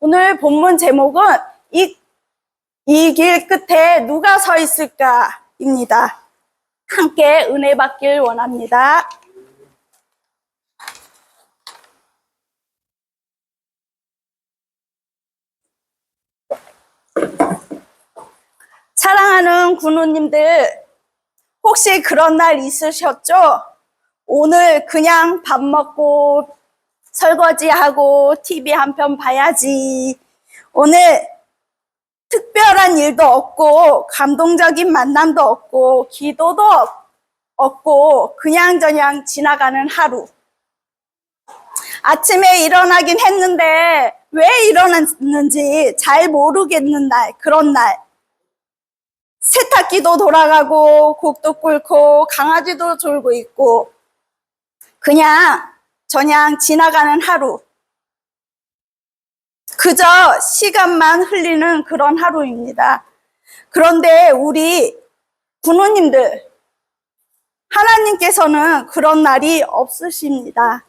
오늘 본문 제목은 이 길 끝에 누가 서 있을까입니다. 함께 은혜 받길 원합니다. 사랑하는 군우님들, 혹시 그런 날 있으셨죠? 오늘 그냥 밥 먹고 설거지하고 TV 한 편 봐야지. 오늘 특별한 일도 없고 감동적인 만남도 없고 기도도 없고 그냥저냥 지나가는 하루. 아침에 일어나긴 했는데 왜 일어났는지 잘 모르겠는 날, 그런 날. 세탁기도 돌아가고 곡도 끓고 강아지도 졸고 있고 그냥 지나가는 하루. 그저 시간만 흘리는 그런 하루입니다. 그런데 우리 부모님들, 하나님께서는 그런 날이 없으십니다.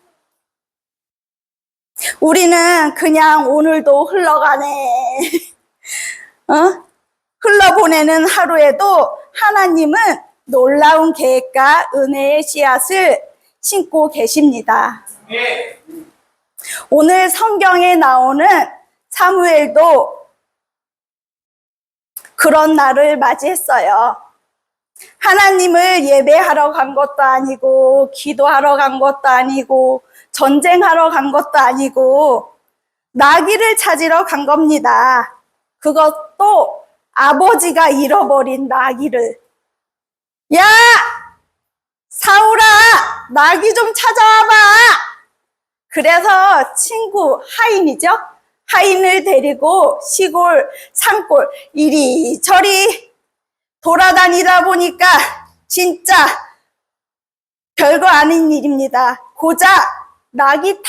우리는 그냥 오늘도 흘러가네. 흘러보내는 하루에도 하나님은 놀라운 계획과 은혜의 씨앗을 심고 계십니다. 오늘 성경에 나오는 사무엘도 그런 날을 맞이했어요. 하나님을 예배하러 간 것도 아니고 기도하러 간 것도 아니고 전쟁하러 간 것도 아니고 나귀를 찾으러 간 겁니다. 그것도 아버지가 잃어버린 나귀를. 야! 사울아! 나귀 좀 찾아와봐! 그래서 친구 하인이죠? 하인을 데리고 시골, 산골 이리저리 돌아다니다 보니까 진짜 별거 아닌 일입니다. 고작 나귀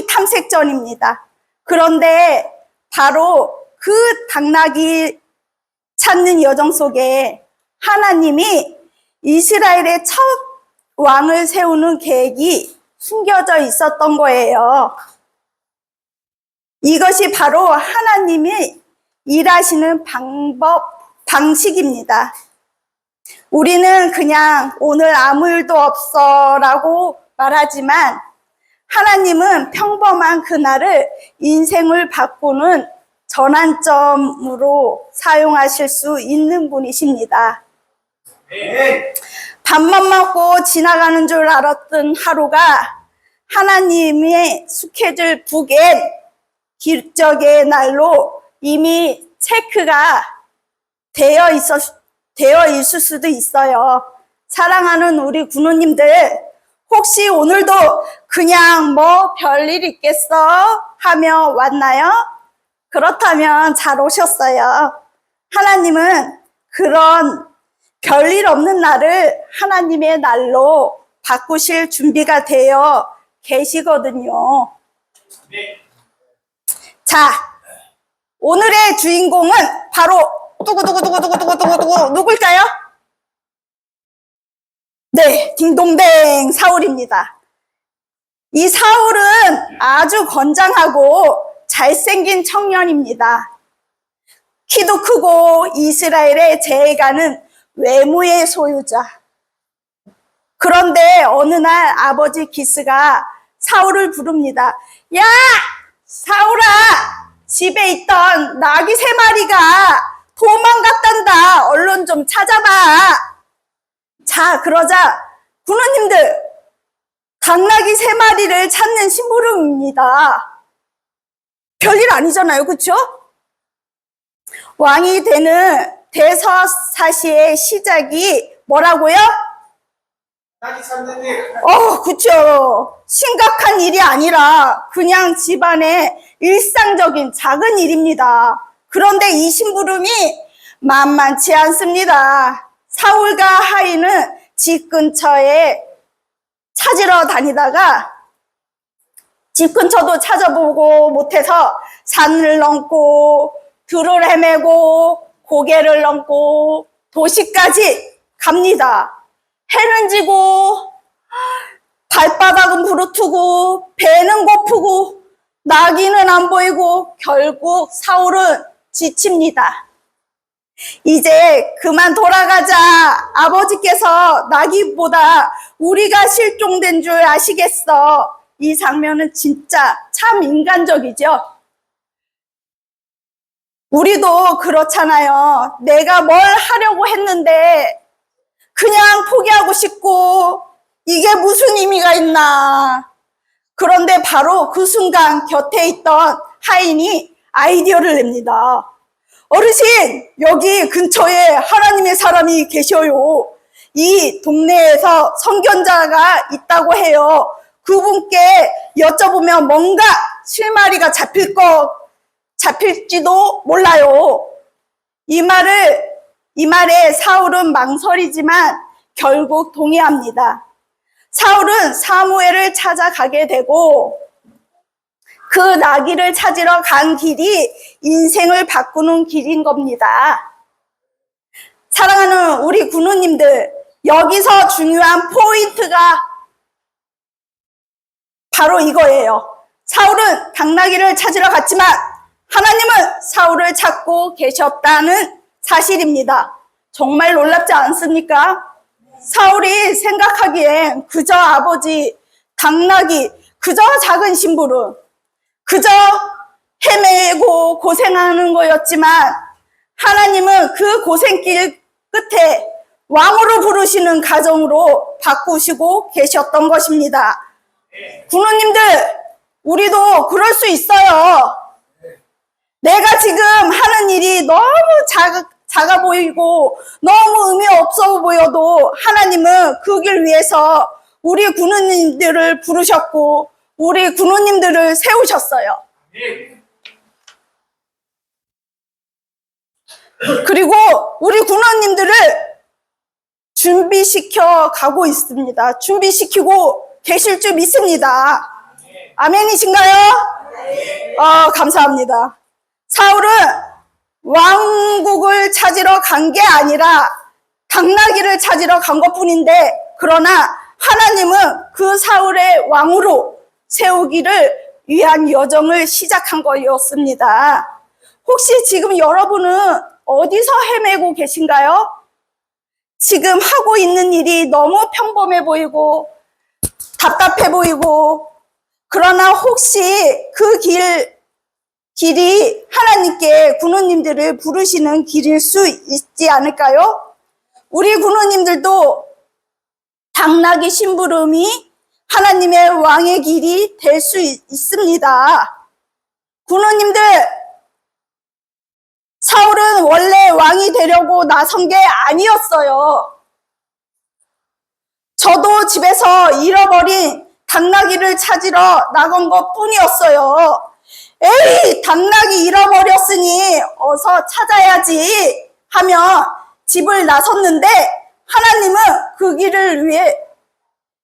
탐색전입니다. 그런데 바로 그 당나귀 찾는 여정 속에 하나님이 이스라엘의 첫 왕을 세우는 계획이 숨겨져 있었던 거예요. 이것이 바로 하나님이 일하시는 방식입니다. 우리는 그냥 오늘 아무 일도 없어 라고 말하지만 하나님은 평범한 그날을 인생을 바꾸는 전환점으로 사용하실 수 있는 분이십니다. 밥만 먹고 지나가는 줄 알았던 하루가 하나님의 스케줄 북엔 기적의 날로 이미 체크가 되어 있을 수도 있어요. 사랑하는 우리 군우님들, 혹시 오늘도 그냥 뭐 별일 있겠어 하며 왔나요? 그렇다면 잘 오셨어요. 하나님은 그런 별일 없는 날을 하나님의 날로 바꾸실 준비가 되어 계시거든요. 자, 오늘의 주인공은 바로 누구누구누구누구누구누구 누굴까요? 네, 딩동댕 사울입니다. 이 사울은 아주 건장하고 잘생긴 청년입니다. 키도 크고 이스라엘의 제해가는 외모의 소유자. 그런데 어느 날 아버지 기스가 사울을 부릅니다. 야! 사울아! 집에 있던 나귀 3마리가 도망갔단다. 얼른 좀 찾아봐. 자, 그러자 군우님들, 당나귀 3마리를 찾는 심부름입니다. 별일 아니잖아요. 그렇죠? 왕이 되는 대서사시의 시작이 뭐라고요? 나귀 찾는 일. 그쵸. 심각한 일이 아니라 그냥 집안의 일상적인 작은 일입니다. 그런데 이 심부름이 만만치 않습니다. 사울과 하인은 집 근처에 찾으러 다니다가 집 근처도 찾아보고 못해서 산을 넘고 들을 헤매고 고개를 넘고 도시까지 갑니다. 해는 지고 발바닥은 부르트고 배는 고프고 나귀는 안 보이고 결국 사울은 지칩니다. 이제 그만 돌아가자. 아버지께서 나귀보다 우리가 실종된 줄 아시겠어. 이 장면은 진짜 참 인간적이죠. 우리도 그렇잖아요. 내가 뭘 하려고 했는데 그냥 포기하고 싶고 이게 무슨 의미가 있나. 그런데 바로 그 순간 곁에 있던 하인이 아이디어를 냅니다. 어르신, 여기 근처에 하나님의 사람이 계셔요. 이 동네에서 선견자가 있다고 해요. 그분께 여쭤보면 뭔가 실마리가 잡힐지도 몰라요. 이 말에 사울은 망설이지만 결국 동의합니다. 사울은 사무엘을 찾아가게 되고 그 나귀를 찾으러 간 길이 인생을 바꾸는 길인 겁니다. 사랑하는 우리 군우님들, 여기서 중요한 포인트가 바로 이거예요. 사울은 당나귀를 찾으러 갔지만 하나님은 사울을 찾고 계셨다는 사실입니다. 정말 놀랍지 않습니까? 사울이 생각하기엔 그저 아버지, 당나귀, 그저 작은 심부름, 그저 헤매고 고생하는 거였지만 하나님은 그 고생길 끝에 왕으로 부르시는 가정으로 바꾸시고 계셨던 것입니다. 군우님들, 우리도 그럴 수 있어요. 내가 지금 하는 일이 너무 작아 보이고 너무 의미 없어 보여도 하나님은 그 길 위해서 우리 군우님들을 부르셨고 우리 군우님들을 세우셨어요. 그리고 우리 군우님들을 준비시켜 가고 있습니다. 준비시키고 계실 줄 믿습니다. 아멘이신가요? 감사합니다. 사울은 왕국을 찾으러 간 게 아니라 당나귀를 찾으러 간 것뿐인데 그러나 하나님은 그 사울의 왕으로 세우기를 위한 여정을 시작한 거였습니다. 혹시 지금 여러분은 어디서 헤매고 계신가요? 지금 하고 있는 일이 너무 평범해 보이고 답답해 보이고 그러나 혹시 그 길이 하나님께 군우님들을 부르시는 길일 수 있지 않을까요? 우리 군우님들도 당나귀 심부름이 하나님의 왕의 길이 될 수 있습니다. 군우님들, 사울은 원래 왕이 되려고 나선 게 아니었어요. 저도 집에서 잃어버린 당나귀를 찾으러 나간 것 뿐이었어요. 에이, 당나귀 잃어버렸으니 어서 찾아야지 하며 집을 나섰는데 하나님은 그 길을 위해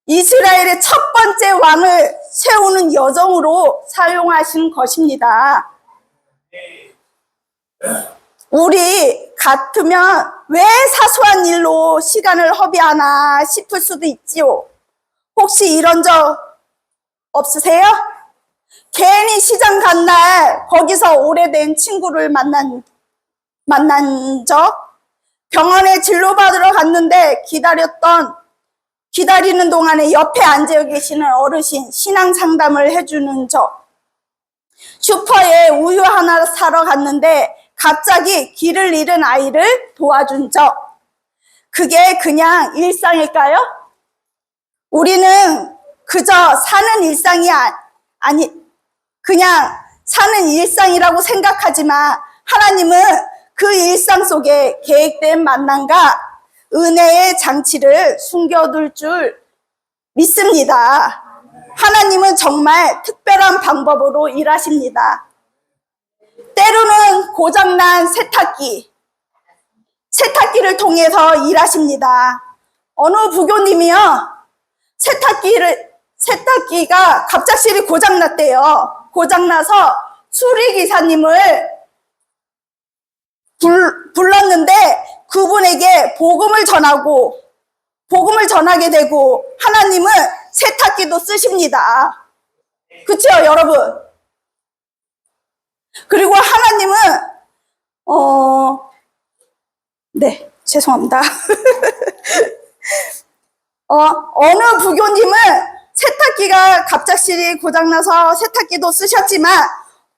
이스라엘의 첫 번째 왕을 세우는 여정으로 사용하신 것입니다. 우리 같으면 왜 사소한 일로 시간을 허비하나 싶을 수도 있지요. 혹시 이런 적 없으세요? 괜히 시장 간 날 거기서 오래된 친구를 만난 적, 병원에 진료받으러 갔는데 기다리는 동안에 옆에 앉아 계시는 어르신 신앙 상담을 해주는 적, 슈퍼에 우유 하나 사러 갔는데 갑자기 길을 잃은 아이를 도와준 적, 그게 그냥 일상일까요? 우리는 그저 사는 일상이 그냥 사는 일상이라고 생각하지만 하나님은 그 일상 속에 계획된 만남과 은혜의 장치를 숨겨둘 줄 믿습니다. 하나님은 정말 특별한 방법으로 일하십니다. 때로는 고장난 세탁기를 통해서 일하십니다. 어느 부교님이요, 세탁기가 갑작스레 고장났대요. 고장나서 수리기사님을 불렀는데 그분에게 복음을 전하게 되고 하나님은 세탁기도 쓰십니다. 그쵸, 여러분? 그리고 하나님은 네, 죄송합니다. 어느 부교님은 세탁기가 갑작스레 고장나서 세탁기도 쓰셨지만,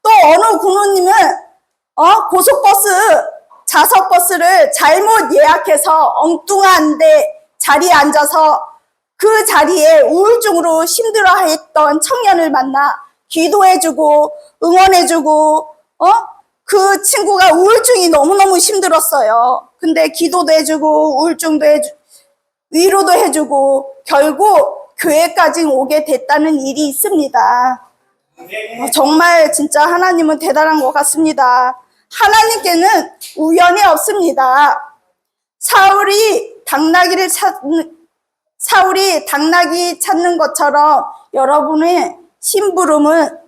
또 어느 군우님은 고속버스, 좌석버스를 잘못 예약해서 엉뚱한 데 자리에 앉아서 그 자리에 우울증으로 힘들어했던 청년을 만나 기도해주고 응원해주고, 그 친구가 우울증이 너무너무 힘들었어요. 근데 기도도 해주고 우울증도 위로도 해주고 결국 교회까지 오게 됐다는 일이 있습니다. 정말 진짜 하나님은 대단한 것 같습니다. 하나님께는 우연이 없습니다. 사울이 당나귀 찾는 것처럼 여러분의 심부름은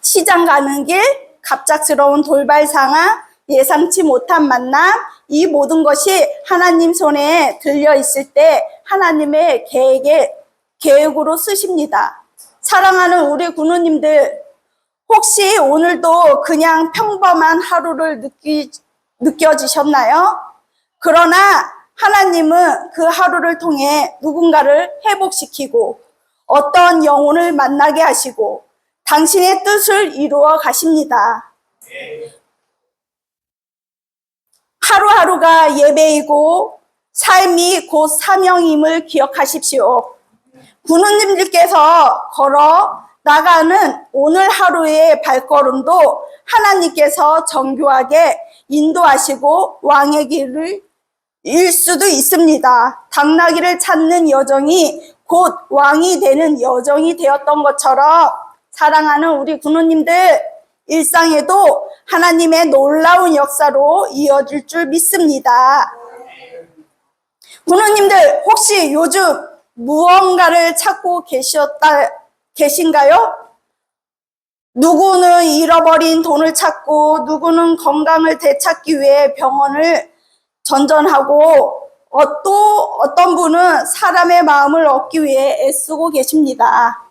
시장 가는 길, 갑작스러운 돌발 상황, 예상치 못한 만남, 이 모든 것이 하나님 손에 들려 있을 때 하나님의 계획으로 쓰십니다. 사랑하는 우리 군우님들, 혹시 오늘도 그냥 평범한 하루를 느껴지셨나요? 그러나 하나님은 그 하루를 통해 누군가를 회복시키고 어떤 영혼을 만나게 하시고 당신의 뜻을 이루어 가십니다. 하루하루가 예배이고 삶이 곧 사명임을 기억하십시오. 군우님들께서 걸어 나가는 오늘 하루의 발걸음도 하나님께서 정교하게 인도하시고 왕의 길을 일 수도 있습니다. 당나귀를 찾는 여정이 곧 왕이 되는 여정이 되었던 것처럼 사랑하는 우리 군우님들, 일상에도 하나님의 놀라운 역사로 이어질 줄 믿습니다. 군우님들, 혹시 요즘 무언가를 찾고 계신가요? 누구는 잃어버린 돈을 찾고, 누구는 건강을 되찾기 위해 병원을 전전하고, 또 어떤 분은 사람의 마음을 얻기 위해 애쓰고 계십니다.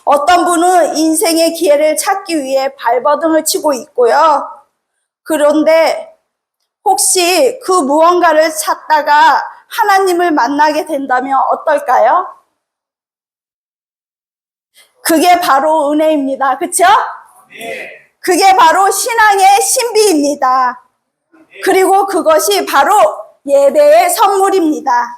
어떤 분은 인생의 기회를 찾기 위해 발버둥을 치고 있고요. 그런데 혹시 그 무언가를 찾다가 하나님을 만나게 된다면 어떨까요? 그게 바로 은혜입니다. 그렇죠? 그게 바로 신앙의 신비입니다. 그리고 그것이 바로 예배의 선물입니다.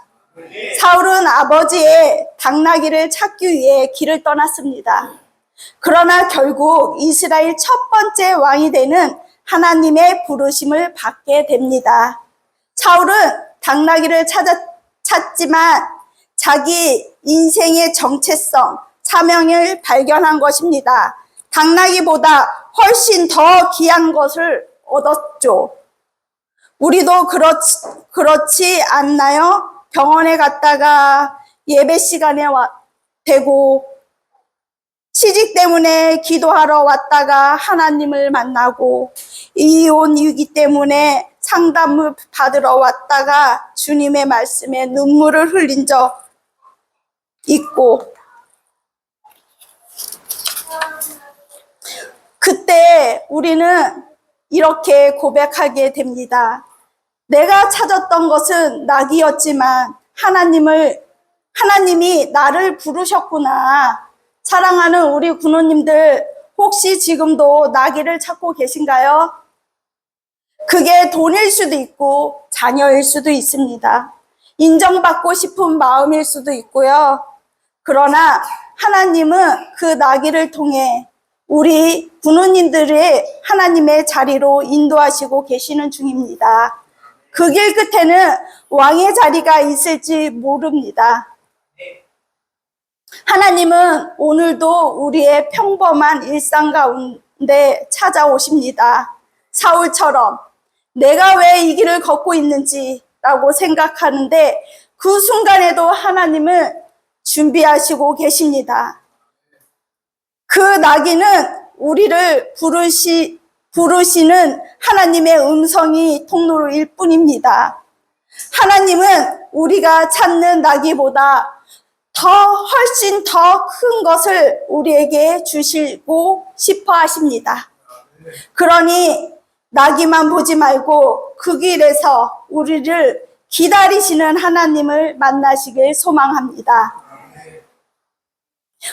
사울은 아버지의 당나귀를 찾기 위해 길을 떠났습니다. 그러나 결국 이스라엘 첫 번째 왕이 되는 하나님의 부르심을 받게 됩니다. 사울은 당나귀를 찾지만 자기 인생의 정체성, 사명을 발견한 것입니다. 당나귀보다 훨씬 더 귀한 것을 얻었죠. 우리도 그렇지 않나요? 병원에 갔다가 예배 시간에 되고, 취직 때문에 기도하러 왔다가 하나님을 만나고, 이혼 위기 때문에 상담을 받으러 왔다가 주님의 말씀에 눈물을 흘린 적 있고, 그때 우리는 이렇게 고백하게 됩니다. 내가 찾았던 것은 낙이었지만 하나님이 나를 부르셨구나. 사랑하는 우리 군우님들, 혹시 지금도 낙이를 찾고 계신가요? 그게 돈일 수도 있고 자녀일 수도 있습니다. 인정받고 싶은 마음일 수도 있고요. 그러나 하나님은 그 낙이를 통해 우리 군우님들의 하나님의 자리로 인도하시고 계시는 중입니다. 그 길 끝에는 왕의 자리가 있을지 모릅니다. 하나님은 오늘도 우리의 평범한 일상 가운데 찾아오십니다. 사울처럼 내가 왜 이 길을 걷고 있는지라고 생각하는데 그 순간에도 하나님은 준비하시고 계십니다. 그 낙이는 우리를 부르시는 하나님의 음성이 통로일 뿐입니다. 하나님은 우리가 찾는 낙이보다 더 훨씬 더 큰 것을 우리에게 주시고 싶어 하십니다. 그러니 나기만 보지 말고 그 길에서 우리를 기다리시는 하나님을 만나시길 소망합니다.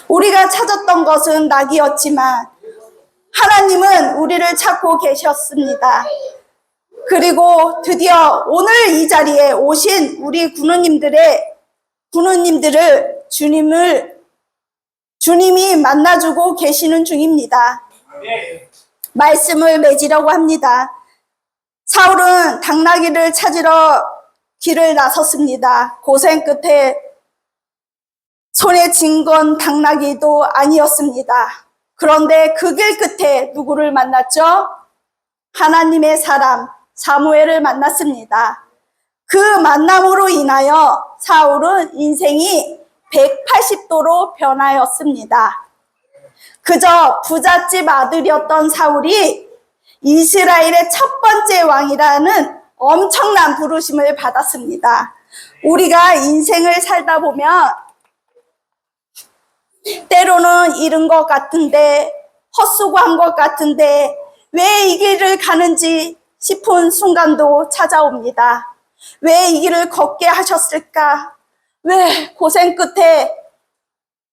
우리가 찾았던 것은 낙이었지만 하나님은 우리를 찾고 계셨습니다. 그리고 드디어 오늘 이 자리에 오신 우리 군우님들을 주님이 만나주고 계시는 중입니다. 말씀을 맺으려고 합니다. 사울은 당나귀를 찾으러 길을 나섰습니다. 고생 끝에 손에 쥔 건 당나귀도 아니었습니다. 그런데 그 길 끝에 누구를 만났죠? 하나님의 사람 사무엘을 만났습니다. 그 만남으로 인하여 사울은 인생이 180도로 변하였습니다. 그저 부잣집 아들이었던 사울이 이스라엘의 첫 번째 왕이라는 엄청난 부르심을 받았습니다. 우리가 인생을 살다 보면 때로는 잃은 것 같은데, 헛수고한 것 같은데 왜 이 길을 가는지 싶은 순간도 찾아옵니다. 왜 이 길을 걷게 하셨을까? 왜 고생 끝에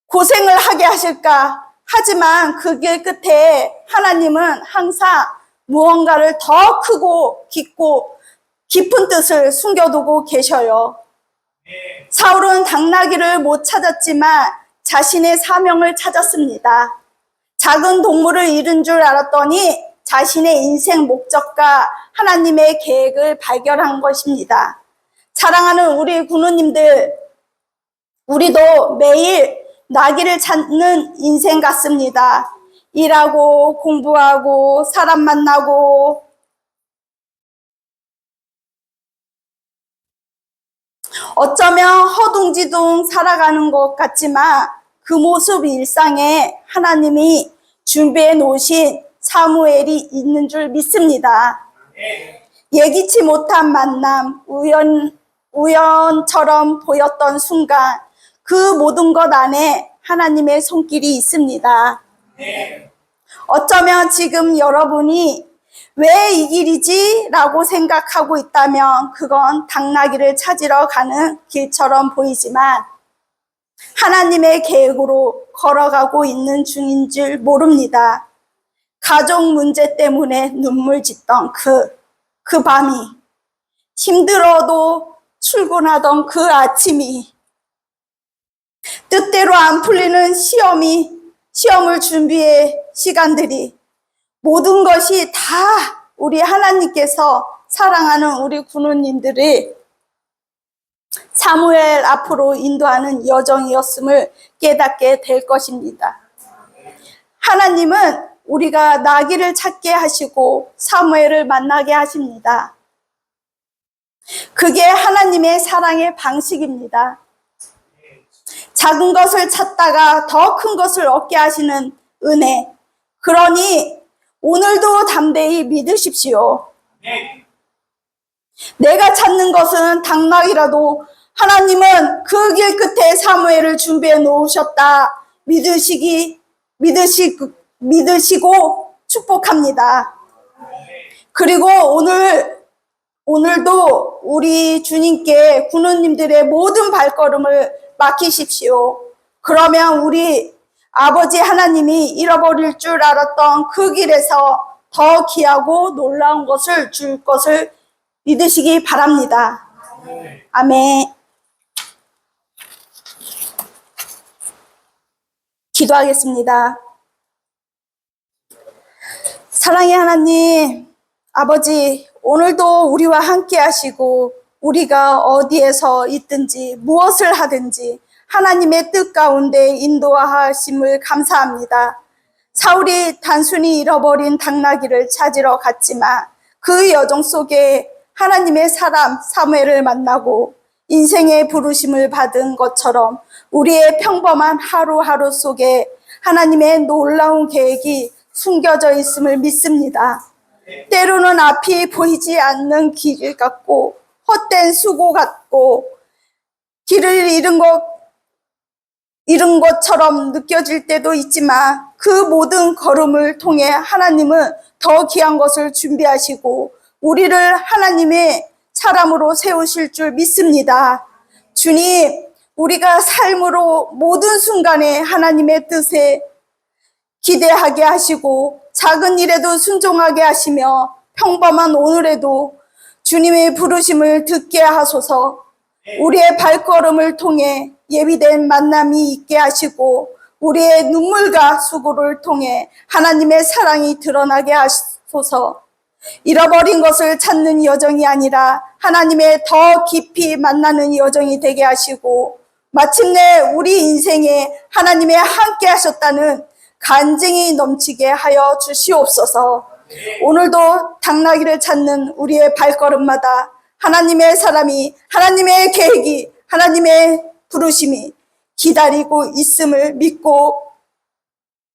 고생을 하게 하실까? 하지만 그 길 끝에 하나님은 항상 무언가를 더 크고 깊은 뜻을 숨겨두고 계셔요. 사울은 당나귀를 못 찾았지만 자신의 사명을 찾았습니다. 작은 동물을 잃은 줄 알았더니 자신의 인생 목적과 하나님의 계획을 발견한 것입니다. 사랑하는 우리 군우님들, 우리도 매일 나귀를 찾는 인생 같습니다. 일하고 공부하고 사람 만나고 어쩌면 허둥지둥 살아가는 것 같지만 그 모습 일상에 하나님이 준비해 놓으신 사무엘이 있는 줄 믿습니다. 예기치 못한 만남, 우연처럼 보였던 순간 그 모든 것 안에 하나님의 손길이 있습니다. 어쩌면 지금 여러분이 왜 이 길이지? 라고 생각하고 있다면 그건 당나귀를 찾으러 가는 길처럼 보이지만 하나님의 계획으로 걸어가고 있는 중인 줄 모릅니다. 가족 문제 때문에 눈물 짓던 그 밤이, 힘들어도 출근하던 그 아침이, 뜻대로 안 풀리는 시험을 준비해 시간들이, 모든 것이 다 우리 하나님께서 사랑하는 우리 군우님들이 사무엘 앞으로 인도하는 여정이었음을 깨닫게 될 것입니다. 하나님은 우리가 나귀를 찾게 하시고 사무엘을 만나게 하십니다. 그게 하나님의 사랑의 방식입니다. 작은 것을 찾다가 더 큰 것을 얻게 하시는 은혜. 그러니 오늘도 담대히 믿으십시오. 내가 찾는 것은 당나귀라도 하나님은 그 길 끝에 사무엘을 준비해 놓으셨다. 믿으시고 축복합니다. 그리고 오늘도 우리 주님께 군우님들의 모든 발걸음을 맡기십시오. 그러면 우리 아버지 하나님이 잃어버릴 줄 알았던 그 길에서 더 귀하고 놀라운 것을 줄 것을 믿으시기 바랍니다. 아멘. 기도하겠습니다. 사랑의 하나님, 아버지, 오늘도 우리와 함께 하시고 우리가 어디에서 있든지 무엇을 하든지 하나님의 뜻 가운데 인도하심을 감사합니다. 사울이 단순히 잃어버린 당나귀를 찾으러 갔지만 그 여정 속에 하나님의 사람 사무엘을 만나고 인생의 부르심을 받은 것처럼 우리의 평범한 하루하루 속에 하나님의 놀라운 계획이 숨겨져 있음을 믿습니다. 때로는 앞이 보이지 않는 길 같고 헛된 수고 같고 길을 잃은 것 잃은 것처럼 느껴질 때도 있지만 그 모든 걸음을 통해 하나님은 더 귀한 것을 준비하시고 우리를 하나님의 사람으로 세우실 줄 믿습니다. 주님, 우리가 삶으로 모든 순간에 하나님의 뜻에 기대하게 하시고 작은 일에도 순종하게 하시며 평범한 오늘에도 주님의 부르심을 듣게 하소서. 우리의 발걸음을 통해 예비된 만남이 있게 하시고 우리의 눈물과 수고를 통해 하나님의 사랑이 드러나게 하소서. 잃어버린 것을 찾는 여정이 아니라 하나님의 더 깊이 만나는 여정이 되게 하시고 마침내 우리 인생에 하나님의 함께 하셨다는 간증이 넘치게 하여 주시옵소서. 오늘도 당나귀를 찾는 우리의 발걸음마다 하나님의 사람이, 하나님의 계획이, 하나님의 부르심이 기다리고 있음을 믿고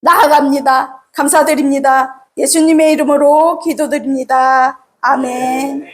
나아갑니다. 감사드립니다. 예수님의 이름으로 기도드립니다. 아멘.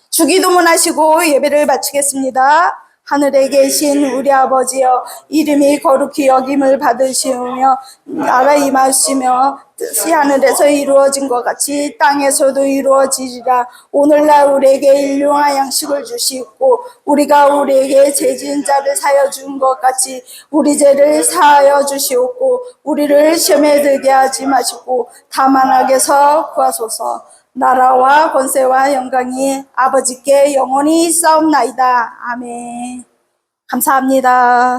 주기도문 하시고 예배를 마치겠습니다. 하늘에 계신 우리 아버지여, 이름이 거룩히 여김을 받으시오며 나라 임하시며 뜻이 하늘에서 이루어진 것 같이 땅에서도 이루어지리라. 오늘날 우리에게 일용할 양식을 주시고 우리가 우리에게 죄 지은 자를 사하여 준 것 같이 우리 죄를 사하여 주시옵고 우리를 시험에 들게 하지 마시고 다만 악에서 구하소서. 나라와 권세와 영광이 아버지께 영원히 있사옵나이다. 아멘. 감사합니다.